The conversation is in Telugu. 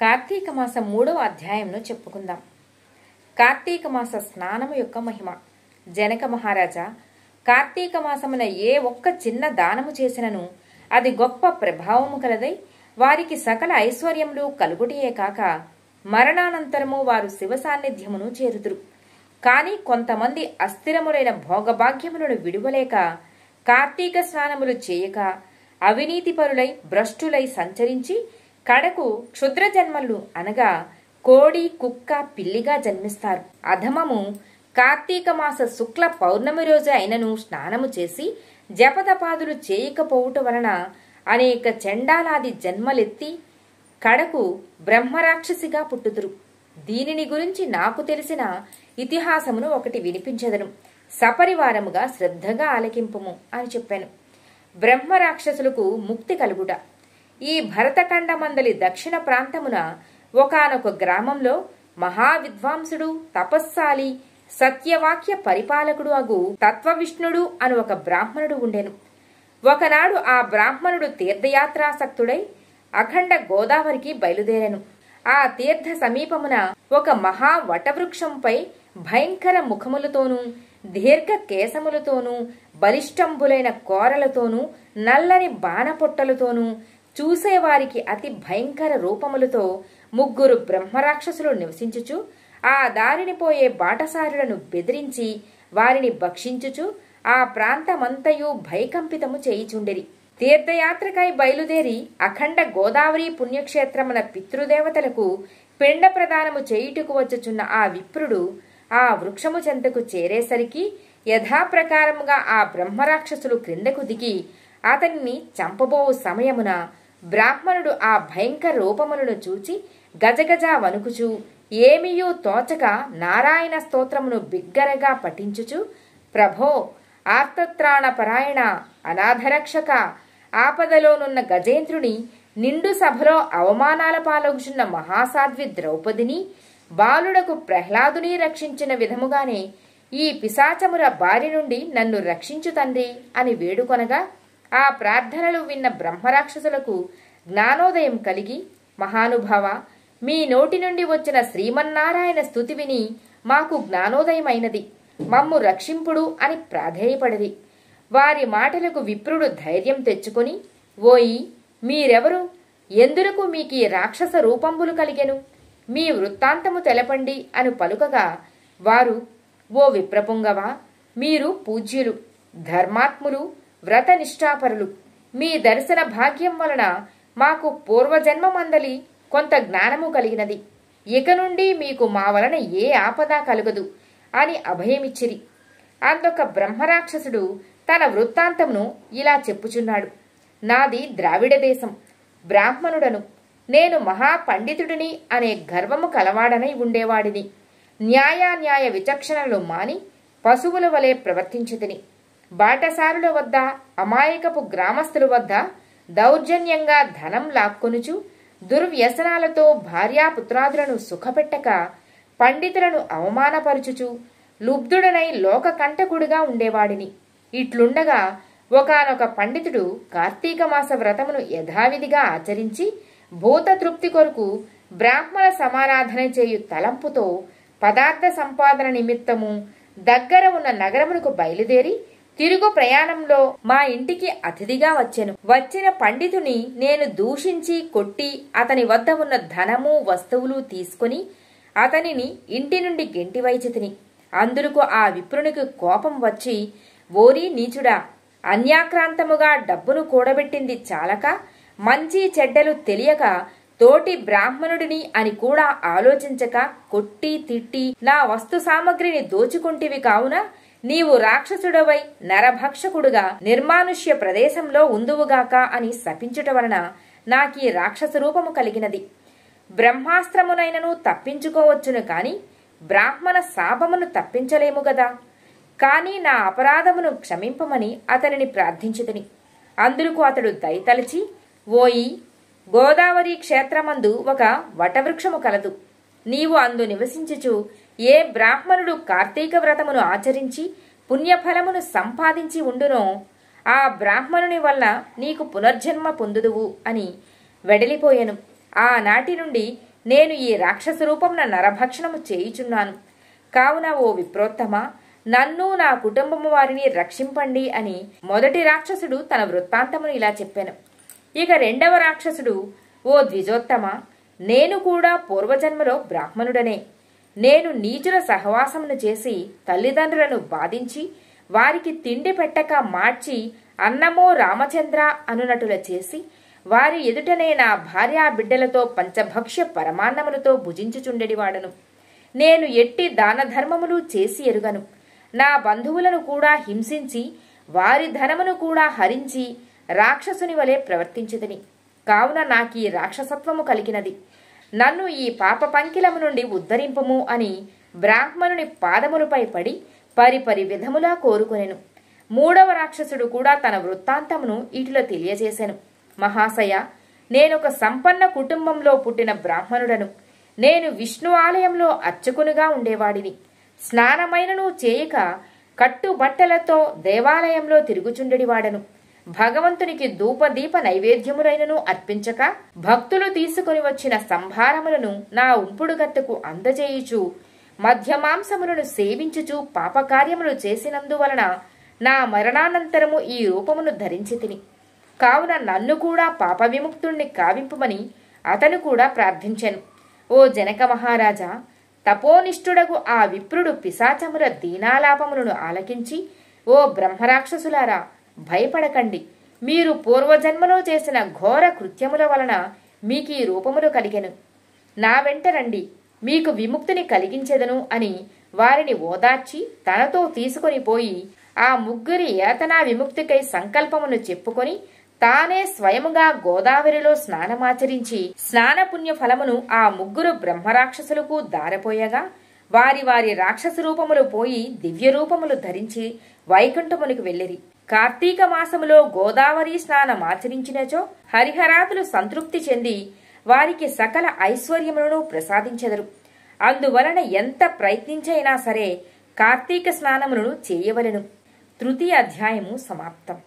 కార్తీక మాసం 3వ అధ్యాయంను చెప్పుకుందాం. కార్తీక మాస స్నానము యొక్క మహిమ. జనక మహారాజా, కార్తీక మాసమున ఏ ఒక్క చిన్న దానము చేసినను అది గొప్ప ప్రభావము కలదై వారికి సకల ఐశ్వర్యములు కలుగుటియే కాక మరణానంతరము వారు శివ సాన్నిధ్యమును చేరుదురు. కాని కొంతమంది అస్థిరములైన భోగభాగ్యములను విడువలేక కార్తీక స్నానములు చేయక అవినీతిపరులై భ్రష్టులై సంచరించి కడకు క్షుద్ర జన్మలు అనగా కోడి, కుక్క, పిల్లిగా జన్మిస్తారు. అధమము కార్తీక మాస శుక్ల పౌర్ణమి రోజు అయినను స్నానము చేసి జపతపాదులు చేయకపోవుట వలన అనేక చండాలాది జన్మలెత్తి కడకు బ్రహ్మరాక్షసిగా పుట్టుదురు. దీనిని గురించి నాకు తెలిసిన ఇతిహాసమును ఒకటి వినిపించదను, సపరివారముగా శ్రద్ధగా ఆలకింపుము అని చెప్పాను. బ్రహ్మరాక్షసులకు ముక్తి కలుగుట. ఈ భరతఖండమందలి దక్షిణ ప్రాంతమున ఒకానొక గ్రామంలో మహావిద్వాంసుడు, తపస్సాలి, సత్యవాక్య పరిపాలకుడు అగు తత్వవిష్ణుడు అని ఒక బ్రాహ్మణుడు ఉండెను. ఒకనాడు ఆ బ్రాహ్మణుడు తీర్థయాత్రాసక్తుడై అఖండ గోదావరికి బయలుదేరెను. ఆ తీర్థ సమీపమున ఒక మహా వటవృక్షంపై భయంకర ముఖములతోనూ దీర్ఘ కేశములతోనూ బలిష్టంబులైన కోరలతోనూ నల్లని బాణపొట్టలతోనూ చూసేవారికి అతి భయంకర రూపములతో 3 బ్రహ్మరాక్షసులు నివసించుచు ఆ దారిని పోయే బాటసారులను బెదిరించి వారిని భక్షించుచు ఆ ప్రాంతమంతయు భయకంపితము చేయిచుండిరి. తీర్థయాత్రకై బయలుదేరి అఖండ గోదావరి పుణ్యక్షేత్రమున పితృదేవతలకు పిండ ప్రదానము చేయుటకు వచ్చుచున్న ఆ విప్రుడు ఆ వృక్షము చెంతకు చేరేసరికి యథాప్రకారముగా ఆ బ్రహ్మరాక్షసులు క్రిందకు దిగి అతనిని చంపబోవు సమయమున బ్రాహ్మణుడు ఆ భయంకర రూపములను చూచి గజగజ వణుకుచు ఏమియూ తోచక నారాయణ స్తోత్రమును బిగ్గరగా పఠించుచు, ప్రభో, ఆర్తత్రాణపరాయణ, అనాథరక్షక, ఆపదలోనున్న గజేంద్రుని, నిండు సభలో అవమానాల పాలగుచున్న మహాసాధ్వి ద్రౌపదిని, బాలుడకు ప్రహ్లాదుని రక్షించిన విధముగానే ఈ పిశాచముల బారి నుండి నన్ను రక్షించు తండ్రి అని వేడుకొనగా ఆ ప్రార్థనలు విన్న బ్రహ్మరాక్షసులకు జ్ఞానోదయం కలిగి, మహానుభావ, మీ నోటి నుండి వచ్చిన శ్రీమన్నారాయణ స్తుతి విని మాకు జ్ఞానోదయమైనది, మమ్ము రక్షింపుడు అని ప్రాధేయపడిరి. వారి మాటలకు విప్రుడు ధైర్యం తెచ్చుకొని, ఓయి, మీరెవరు? ఎందులకు మీకీ రాక్షస రూపంబులు కలిగెను? మీ వృత్తాంతము తెలపండి అని పలుకగా వారు, ఓ విప్రపుంగవా, మీరు పూజ్యులు, ధర్మాత్ములు, వ్రతనిష్ఠాపరులు. మీ దర్శన భాగ్యం వలన మాకు పూర్వజన్మమందలి కొంత జ్ఞానము కలిగినది. ఇక నుండి మీకు మా వలన ఏ ఆపద కలుగదు అని అభయమిచ్చిరి. అందొక బ్రహ్మరాక్షసుడు తన వృత్తాంతమును ఇలా చెప్పుచున్నాడు. నాది ద్రావిడ దేశం, బ్రాహ్మణుడను. నేను మహాపండితుడిని అనే గర్వము కలవాడనై ఉండేవాడిని. న్యాయాన్యాయ విచక్షణలు మాని పశువుల వలె ప్రవర్తించితిని. బాటసారుల వద్ద, అమాయకపు గ్రామస్తుల వద్ద దౌర్జన్యంగా ధనం లాక్కొనుచు దుర్వ్యసనాలతో భార్యాపుత్రాదులను సుఖపెట్టక పండితులను అవమానపరుచుచు లుబ్ధుడనై లోకకంటకుడుగా ఉండేవాడిని. ఇట్లుండగా ఒకానొక పండితుడు కార్తీక మాస వ్రతమును యథావిధిగా ఆచరించి భూత తృప్తి కొరకు బ్రాహ్మణ సమారాధన చేయు తలంపుతో పదార్థ సంపాదన నిమిత్తము దగ్గర ఉన్న నగరమునకు బయలుదేరి తిరుగు ప్రయాణంలో మా ఇంటికి అతిథిగా వచ్చెను. వచ్చిన పండితుని నేను దూషించి కొట్టి అతని వద్ద ఉన్న ధనము వస్తువులు తీసుకుని అతనిని ఇంటి నుండి గెంటివైచితిని. అందులకు ఆ విప్రునికి కోపం వచ్చి, ఓరి నీచుడా, అన్యాక్రాంతముగా డబ్బును కూడబెట్టింది చాలక మంచి చెడ్డలు తెలియక తోటి బ్రాహ్మణుడిని అని కూడా ఆలోచించక కొట్టి తిట్టి నా వస్తు సామగ్రిని దోచుకుంటివి కావున నీవు రాక్షసుడవై నరభక్షకుడుగా నిర్మానుష్య ప్రదేశంలో ఉందువుగాక అని శపించుట వలన నాకీ రాక్షస రూపము కలిగినది. బ్రహ్మాస్త్రమునైనను తప్పించుకోవచ్చును కాని బ్రాహ్మణ శాపమును తప్పించలేము గదా. కాని నా అపరాధమును క్షమింపమని అతనిని ప్రార్థించితిని. అందులకు అతడు దయతలచి, ఓయి, గోదావరి క్షేత్రమందు ఒక వటవృక్షము కలదు. నీవు అందు నివసించుచు ఏ బ్రాహ్మణుడు కార్తీక వ్రతమును ఆచరించి పుణ్యఫలమును సంపాదించి ఉండునో ఆ బ్రాహ్మణుని వల్ల నీకు పునర్జన్మ పొందుదువు అని వెడలిపోయెను. ఆనాటి నుండి నేను ఈ రాక్షస రూపమున నరభక్షణము చేయుచున్నాను. కావున ఓ విప్రోత్తమ, నన్ను నా కుటుంబము వారిని రక్షింపండి అని మొదటి రాక్షసుడు తన వృత్తాంతమును ఇలా చెప్పాను. ఇక రెండవ రాక్షసుడు, ఓ ద్విజోత్తమ, నేను కూడా పూర్వజన్మలో బ్రాహ్మణుడనే. నేను నీచుల సహవాసమును చేసి తల్లిదండ్రులను బాధించి వారికి తిండి పెట్టక మార్చి అన్నమో రామచంద్ర అనునటుల చేసి వారి ఎదుటనే నా భార్యా బిడ్డలతో పంచభక్ష్య పరమాన్నములతో భుజించుచుండెడివాడను. నేను ఎట్టి దాన ధర్మములు చేసి ఎరుగను. నా బంధువులను కూడా హింసించి వారి ధనమును కూడా హరించి రాక్షసుని వలె ప్రవర్తించితిని. కావున నాకీ రాక్షసత్వము కలిగినది. నన్ను ఈ పాప పంకిలము నుండి ఉద్ధరింపుము అని బ్రాహ్మణుని పాదములపై పడి పరిపరి విధములా కోరుకొనెను. మూడవ రాక్షసుడు కూడా తన వృత్తాంతమును ఇటులో తెలియజేశాను. మహాశయ, నేనొక సంపన్న కుటుంబంలో పుట్టిన బ్రాహ్మణుడను. నేను విష్ణు ఆలయంలో అర్చకునిగా ఉండేవాడిని. స్నానమైనను చేయక కట్టుబట్టలతో దేవాలయంలో తిరుగుచుండెడివాడను. భగవంతునికి ధూపదీప నైవేద్యములైనను అర్పించక భక్తులు తీసుకుని వచ్చిన సంభారములను నా ఉంపుడుగత్తెకు అందజేయుచు మధ్యమాంసములను సేవించుచు పాపకార్యములు చేసినందువలన నా మరణానంతరము ఈ రూపమును ధరించి తిని. కావున నన్ను కూడా పాప విముక్తుణ్ణి కావింపుమని అతను కూడా ప్రార్థించెను. ఓ జనక మహారాజా, తపోనిష్ఠుడగు ఆ విప్రుడు పిశాచముల దీనాలాపములను ఆలకించి, ఓ బ్రహ్మరాక్షసులారా, భయపడకండి. మీరు పూర్వజన్మలో చేసిన ఘోర కృత్యముల వలన మీకీ రూపములు కలిగెను. నా వెంట రండి, మీకు విముక్తిని కలిగించెదను అని వారిని ఓదార్చి తనతో తీసుకొని పోయి ఆ ముగ్గురి యాతనా విముక్తికై సంకల్పమును చెప్పుకొని తానే స్వయముగా గోదావరిలో స్నానమాచరించి స్నానపుణ్య ఫలమును ఆ ముగ్గురు బ్రహ్మరాక్షసులకు దారపోయగా వారి వారి రాక్షస రూపములు పోయి దివ్య రూపములు ధరించి వైకుంఠమునికి వెళ్ళిరి. కార్తీక మాసములో గోదావరి స్నానమాచరించినచో హరిహరాదులు సంతృప్తి చెంది వారికి సకల ఐశ్వర్యములను ప్రసాదించెదరు. అందువలన ఎంత ప్రయత్నించైనా సరే కార్తీక స్నానములను చేయవలెను. తృతీయ అధ్యాయము సమాప్తం.